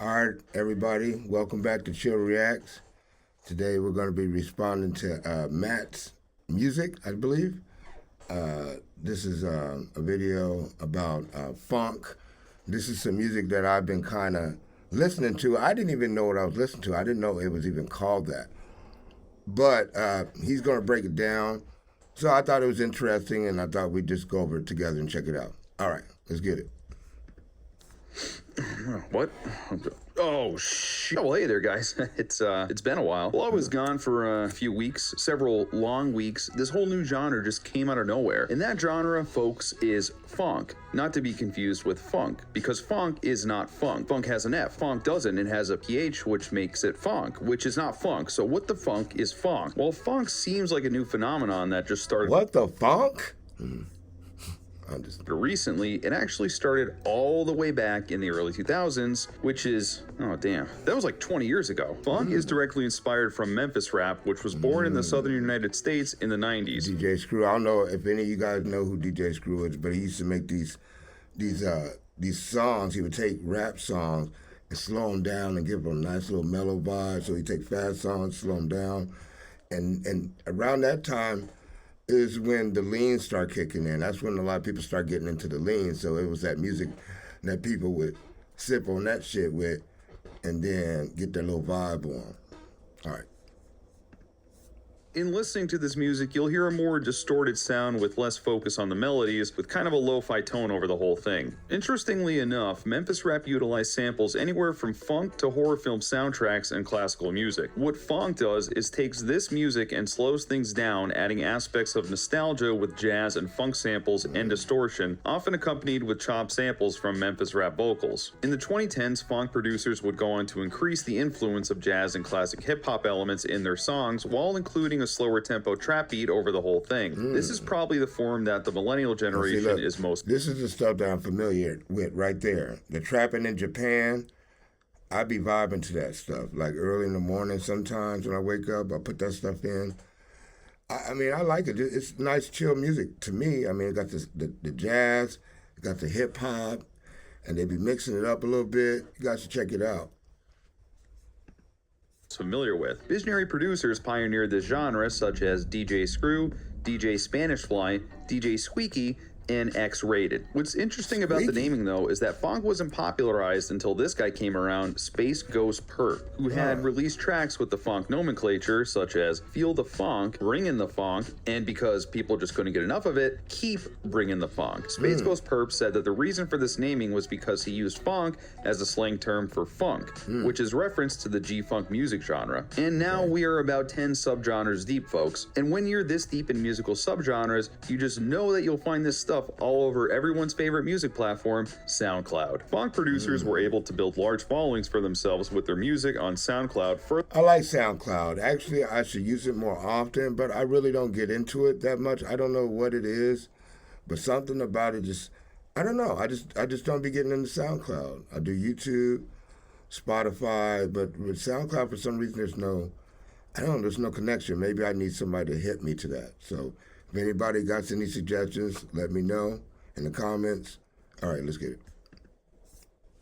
All right, everybody, welcome back to Chill Reacts. Today we're going to be responding to Matt's music, I believe. This is a video about Phonk. This is some music that I've been kind of listening to. I didn't even know what I was listening to. I didn't know it was even called that. But he's going to break it down. So I thought it was interesting, and I thought we'd just go over it together and check it out. All right, let's get it. What? Oh, shit. Well, hey there, guys. It's been a while. Well, I was gone for a few weeks, several long weeks. This whole new genre just came out of nowhere. And that genre, folks, is phonk. Not to be confused with funk, because funk is not funk. Funk has an F. Funk doesn't. It has a PH, which makes it funk, which is not funk. So what the funk is funk? Well, funk seems like a new phenomenon that just started. What the funk? Recently, it actually started all the way back in the early 2000s, which is, oh damn, that was like 20 years ago. Phonk is directly inspired from Memphis rap, which was born in the southern United States in the 90s. DJ Screw. I don't know if any of you guys know who DJ Screw is, but he used to make these songs. He would take rap songs and slow them down and give them a nice little mellow vibe. So he'd take fast songs, slow them down, and around that time is when the lean start kicking in. That's when a lot of people start getting into the lean. So it was that music that people would sip on that shit with and then get their little vibe on. All right. In listening to this music, you'll hear a more distorted sound with less focus on the melodies, with kind of a lo-fi tone over the whole thing. Interestingly enough, Memphis rap utilized samples anywhere from funk to horror film soundtracks and classical music. What Phonk does is takes this music and slows things down, adding aspects of nostalgia with jazz and funk samples and distortion, often accompanied with chopped samples from Memphis rap vocals. In the 2010s, funk producers would go on to increase the influence of jazz and classic hip-hop elements in their songs, while including a slower tempo trap beat over the whole thing. This is probably the form that the millennial generation is most. This is the stuff that I'm familiar with right there. The trapping in Japan, I be vibing to that stuff. Like early in the morning sometimes when I wake up, I put that stuff in. I mean, I like it. It's nice, chill music to me. I mean, it got the jazz, it got the hip hop, and they be mixing it up a little bit. You guys should check it out. Familiar with. Visionary producers pioneered this genre, such as DJ Screw, DJ Spanish Fly, DJ Squeaky, and X-Rated. What's interesting about the naming, though, is that funk wasn't popularized until this guy came around, Space Ghost Perp, who had released tracks with the funk nomenclature, such as Feel the Funk, Bring in the Funk, and because people just couldn't get enough of it, Keep Bringing the Funk. Space Ghost Perp said that the reason for this naming was because he used funk as a slang term for funk, which is reference to the G-funk music genre. And now we are about 10 subgenres deep, folks. And when you're this deep in musical subgenres, you just know that you'll find this stuff all over everyone's favorite music platform, SoundCloud. Funk producers were able to build large followings for themselves with their music on SoundCloud. I like SoundCloud. Actually, I should use it more often, but I really don't get into it that much. I don't know what it is, but something about it just, I don't know. I just don't be getting into SoundCloud. I do YouTube, Spotify, but with SoundCloud, for some reason, there's no connection. Maybe I need somebody to hit me to that. So if anybody got any suggestions, let me know in the comments. All right, let's get it.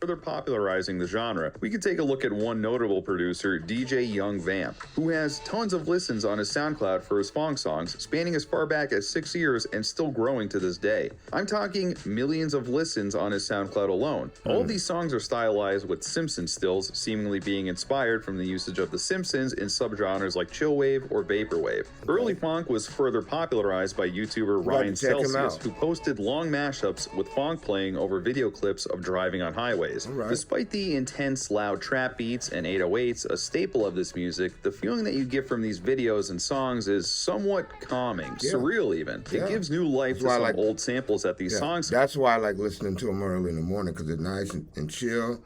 Further popularizing the genre, we can take a look at one notable producer, DJ Young Vamp, who has tons of listens on his SoundCloud for his funk songs, spanning as far back as 6 years and still growing to this day. I'm talking millions of listens on his SoundCloud alone. All of these songs are stylized with Simpsons stills, seemingly being inspired from the usage of The Simpsons in subgenres like chillwave or vaporwave. Early funk was further popularized by YouTuber Ryan Celsius, who posted long mashups with funk playing over video clips of driving on highways. Right. Despite the intense, loud trap beats and 808s, a staple of this music, the feeling that you get from these videos and songs is somewhat calming, surreal even. It gives new life to some old samples that these songs. That's why I like listening to them early in the morning, because they're nice and chill,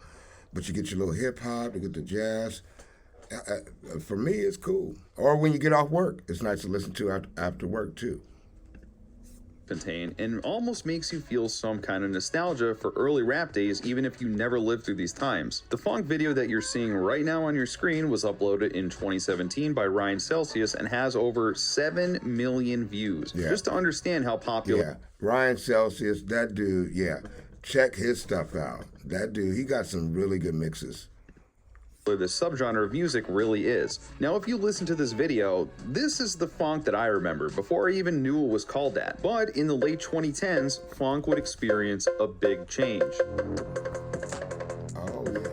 but you get your little hip hop, you get the jazz. For me, it's cool. Or when you get off work, it's nice to listen to after work too. Contain and almost makes you feel some kind of nostalgia for early rap days, even if you never lived through these times. The funk video that you're seeing right now on your screen was uploaded in 2017 by Ryan Celsius and has over 7 million views. Just to understand how popular. Ryan Celsius, that dude, check his stuff out. That dude, he got some really good mixes. this subgenre of music really is. Now, if you listen to this video, this is the funk that I remember before I even knew it was called that. But in the late 2010s, funk would experience a big change. Oh, yeah.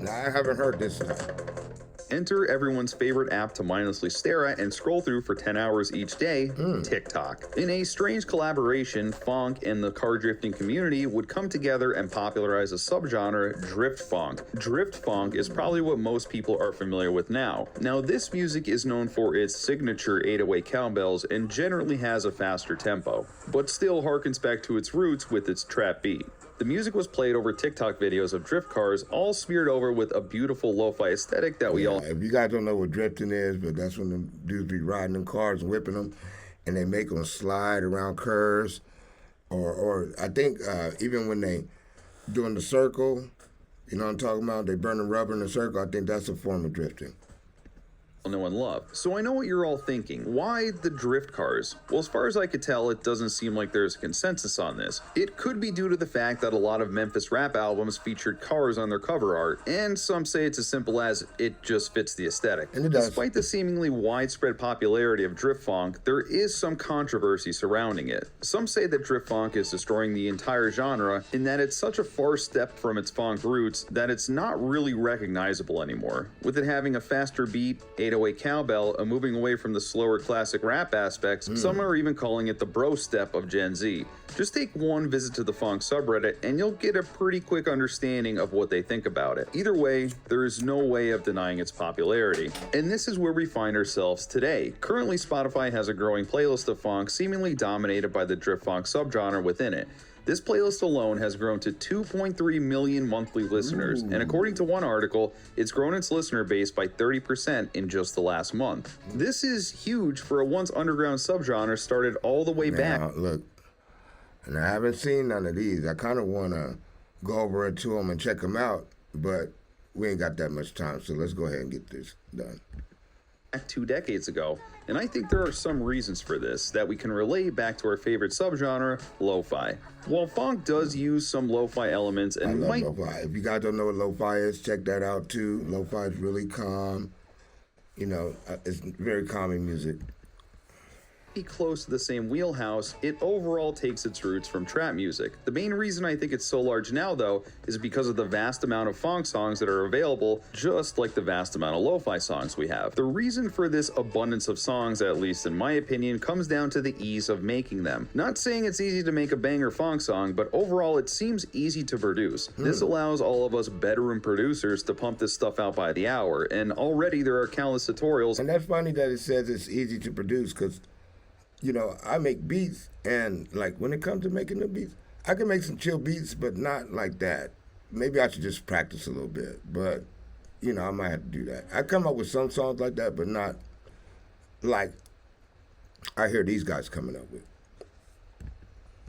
Now, I haven't heard this time. Enter everyone's favorite app to mindlessly stare at and scroll through for 10 hours each day, TikTok. In a strange collaboration, Phonk and the car drifting community would come together and popularize a subgenre, drift funk. Drift funk is probably what most people are familiar with now. Now, this music is known for its signature 808 cowbells and generally has a faster tempo, but still harkens back to its roots with its trap beat. The music was played over TikTok videos of drift cars, all smeared over with a beautiful lo-fi aesthetic that we all... If you guys don't know what drifting is, but that's when the dudes be riding in cars and whipping them, and they make them slide around curves. Or I think even when they doing the circle, you know what I'm talking about? They burn the rubber in the circle. I think that's a form of drifting. know and love. So I know what you're all thinking. Why the drift cars? Well, as far as I could tell, it doesn't seem like there's a consensus on this. It could be due to the fact that a lot of Memphis rap albums featured cars on their cover art, and some say it's as simple as it just fits the aesthetic. And it does. Despite the seemingly widespread popularity of drift funk, there is some controversy surrounding it. Some say that drift funk is destroying the entire genre, in that it's such a far step from its funk roots that it's not really recognizable anymore. With it having a faster beat, 808 cowbell, and moving away from the slower classic rap aspects, some are even calling it the bro step of Gen Z. Just take one visit to the Phonk subreddit and you'll get a pretty quick understanding of what they think about it. Either way, there is no way of denying its popularity. And this is where we find ourselves today. Currently, Spotify has a growing playlist of funk seemingly dominated by the drift funk subgenre within it. This playlist alone has grown to 2.3 million monthly listeners, and according to one article, it's grown its listener base by 30% in just the last month. This is huge for a once underground subgenre started all the way back. Now, look, and I haven't seen none of these. I kind of want to go over it to them and check them out, but we ain't got that much time, so let's go ahead and get this done. 2 decades ago, and I think there are some reasons for this that we can relate back to our favorite subgenre, lo-fi. While funk does use some lo-fi elements and I love might lo-fi. If you guys don't know what lo-fi is, check that out too. Lo-fi is really calm. You know, it's very calming music. be close to the same wheelhouse, it overall takes its roots from trap music. The main reason I think it's so large now, though, is because of the vast amount of funk songs that are available, just like the vast amount of lo-fi songs we have. The reason for this abundance of songs, at least in my opinion, comes down to the ease of making them. Not saying it's easy to make a banger funk song, but overall it seems easy to produce. This allows all of us bedroom producers to pump this stuff out by the hour, and already there are countless tutorials. And that's funny that it says it's easy to produce, because you know, I make beats, and like when it comes to making the beats, I can make some chill beats, but not like that. Maybe I should just practice a little bit, but you know, I might have to do that. I come up with some songs like that, but not like I hear these guys coming up with.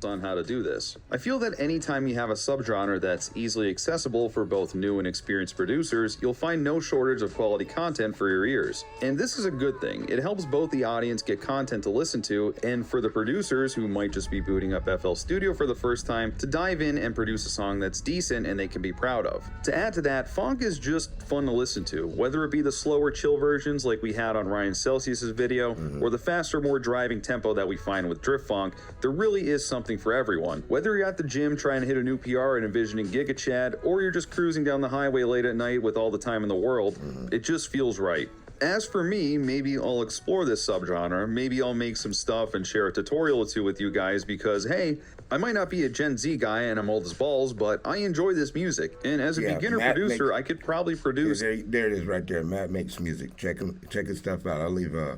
On how to do this. I feel that anytime you have a subgenre that's easily accessible for both new and experienced producers, you'll find no shortage of quality content for your ears. And this is a good thing. It helps both the audience get content to listen to, and for the producers who might just be booting up FL Studio for the first time to dive in and produce a song that's decent and they can be proud of. To add to that, funk is just fun to listen to, whether it be the slower chill versions like we had on Ryan Celsius's video, or the faster, more driving tempo that we find with drift funk. There really is something for everyone. Whether you're at the gym trying to hit a new PR and envisioning Giga Chad, or you're just cruising down the highway late at night with all the time in the world, it just feels right. As for me, maybe I'll explore this subgenre, maybe I'll make some stuff and share a tutorial or two with you guys, because hey, I might not be a Gen Z guy and I'm old as balls, but I enjoy this music, and as a beginner producer, I could probably produce... There it is right there. Matt makes music. Check his stuff out. I'll leave a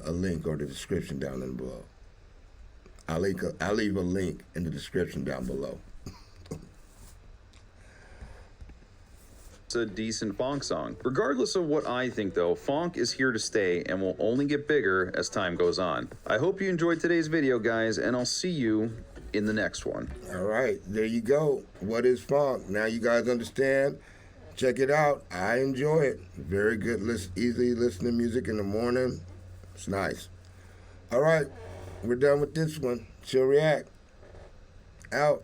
link or the description down in below. I'll leave a link in the description down below. It's a decent funk song. Regardless of what I think though, funk is here to stay and will only get bigger as time goes on. I hope you enjoyed today's video, guys, and I'll see you in the next one. All right, there you go. What is funk? Now you guys understand. Check it out. I enjoy it. Very good, easily listening music in the morning. It's nice. All right. We're done with this one. Chill React. Out.